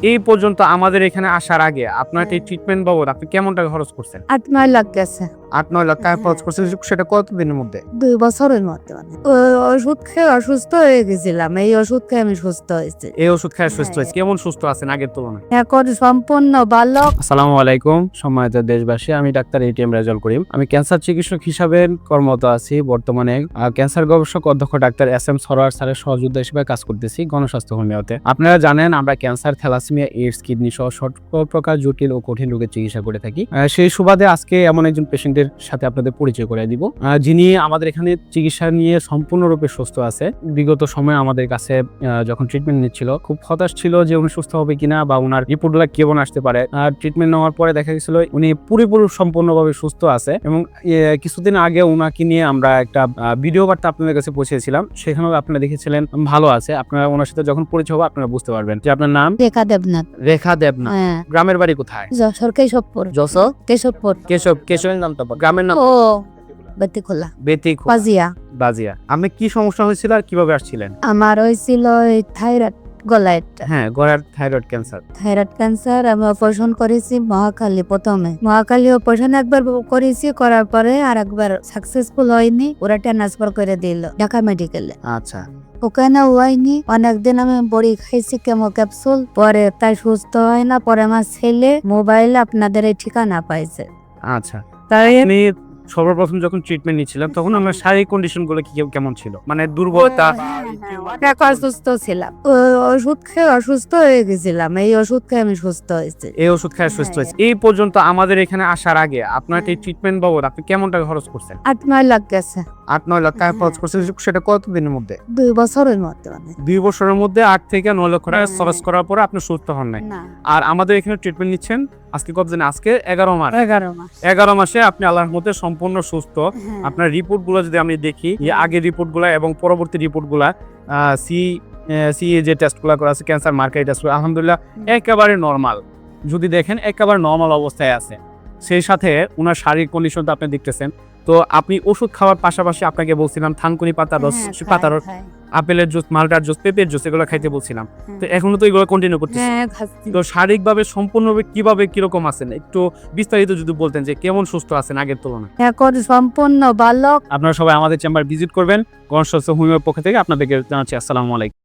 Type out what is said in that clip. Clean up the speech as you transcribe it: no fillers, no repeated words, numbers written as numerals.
এই পর্যন্ত আমাদের এখানে আসার আগে আপনার এই ট্রিটমেন্ট বাবদ আপনি কেমন টাকা খরচ করছেন? 8-9 লাখ গেছে। 8-9 লাখ টাকা খরচ করছেন, সেটা কতদিনের মধ্যে? 2 বছরের মধ্যে ওষুধ খেয়ে অসুস্থ হয়ে গেছিলাম। এই ওষুধ খেয়ে আমি সুস্থ হয়েছি। এই ওষুধ খেয়ে সুস্থ হয়েছে। কেমন সুস্থ আছেন আগের তুলনায়? এখন সম্পূর্ণ ভালো। আসসালামু আলাইকুম সম্মানিত দেশবাসী, আমি ডাক্তার এটিএম রেজাউল করিম। আমি ক্যান্সার চিকিৎসক হিসাবে কর্মরত আছি। বর্তমানে ক্যান্সার গবেষক অধ্যক্ষ ডাক্তার SM সরোয়ার স্যারের সহযোদ্ধা হিসেবে কাজ করতেছি গণস্বাস্থ্য হোমিওতে। আপনারা জানেন আমরা ক্যান্সার, থ্যালাসেমিয়া, এইডস, কিডনি সহ সকল প্রকার জটিল ও কঠিন রোগের চিকিৎসা করে থাকি। সেই সুবাদে আজকে এমন একজন পেশেন্টের সাথে আপনাদের পরিচয় করে দিব, যিনি আমাদের এখানে চিকিৎসা নিয়ে সম্পূর্ণরূপে সুস্থ আছে। বিগত সময়ে আমাদের কাছে যখন ট্রিটমেন্ট নিচ্ছিল খুব হতাশ ছিল যে উনি সুস্থ হবে কিনা বা ওনার রিপোর্টগুলো কেমন আসতে পারে। ট্রিটমেন্ট নেওয়ার পরে দেখা গেছিল উনি পুরোপুরি সম্পূর্ণভাবে সুস্থ আছে এবং কিছুদিন আগে ওনাকে নিয়ে আমরা একটা ভিডিও বার্তা আপনাদের কাছে পৌঁছেছিলাম, সেখানেও আপনারা দেখেছিলেন ভালো আছে। আপনারা ওনার সাথে যখন পরিচয় হবে আপনারা বুঝতে পারবেন যে আপনার নাম রেখা দেবনাথ। রেখা দেবনাথ। গ্রামের বাড়ি কোথায়? যশোর কেশবপুর। যশোর কেশবপুর। কেশবের নামটা বল। গ্রামের নাম? ও বেতিখোলা। বেতিখোলা। বাজিয়া। আপনি কি সমস্যা হয়েছিল আর কিভাবে আসছিলেন? আমার হয়েছিল থাইরয়েড, গলায় হ্যাঁ, গলার থাইরয়েড ক্যান্সার। Thyroid cancer. আমি অপারেশন করেছি মহাখালী। প্রথমে মহাখালী অপারেশন একবার করেছি, করার পরে আর একবার সাকসেসফুল হয়নি। ওরা ট্রান্সফার করে দিল ঢাকা মেডিকেলে। আচ্ছা। ওখানে হয়নি। অনেকদিন আমি বড়ি খাইছি কেমো ক্যাপসুল, পরে তাই সুস্থ হয় না। পরে আমার ছেলে মোবাইলে আপনাদের এই ঠিকানা পাইছে। আচ্ছা, তাই আমি সর্বপ্রথম যখন ট্রিটমেন্ট নিচ্ছিলাম তখন আমার শারীরিক কন্ডিশন গুলো কেমন ছিল? মানে দুর্বলতা? অসুস্থ ছিলাম। ওষুধ খেয়ে অসুস্থ হয়ে গেছিলাম। এই ওষুধ খেয়ে আমি সুস্থ হয়েছি। এই ওষুধ খেয়ে সুস্থ হয়েছে। এই পর্যন্ত আমাদের এখানে আসার আগে আপনার এই ট্রিটমেন্ট বাবদ আপনি কেমন টাকা খরচ করছেন? 8-9 লাখ গেছে। 8-9 লাখ টাকা খরচ করছেন, সেটা কতদিনের মধ্যে? 2 বছরের মধ্যে। 2 বছরের মধ্যে 8 থেকে 9 লক্ষ টাকা খরচ করার পরে আপনি সুস্থ হন নাই। আর আমাদের এখানে ট্রিটমেন্ট নিচ্ছেন আজকে কতদিন? আজকে 11 মাস। 11 মাসে আপনি আল্লাহর মধ্যে সম্পূর্ণ সুস্থ। আপনার রিপোর্ট গুলো যদি আমি দেখি, আগের রিপোর্ট গুলা এবং পরবর্তী রিপোর্ট গুলা, যে টেস্ট গুলা করা আছে, ক্যান্সার মার্কার টেস্ট, আলহামদুলিল্লাহ একেবারে নর্মাল। যদি দেখেন একেবারে নর্মাল অবস্থায় আছে। সেই সাথে ওনার শারীরিক কন্ডিশনটা আপনি দেখতেছেন। তো আপনি ওষুধ খাওয়ার পাশাপাশি আপনাকে বলছিলাম থানকুনি পাতার রস, পাতার রস, আপেলের জুস, মালটার জুস, পেঁপের জুস, এগুলো খাইতে বলছিলাম। তো এখনো তো এগুলো কন্টিনিউ করতেছেন। তো শারীরিকভাবে সম্পূর্ণভাবে কিভাবে কিরকম আছেন একটু বিস্তারিত যদি বলতেন যে কেমন সুস্থ আছেন আগের তুলনায়? এখন সম্পূর্ণ ভালো। আপনারা সবাই আমাদের চেম্বার ভিজিট করবেন। গণস্বাস্থ্য হোমিওর পক্ষ থেকে আপনাদেরকে জানাচ্ছি আসসালামু আলাইকুম।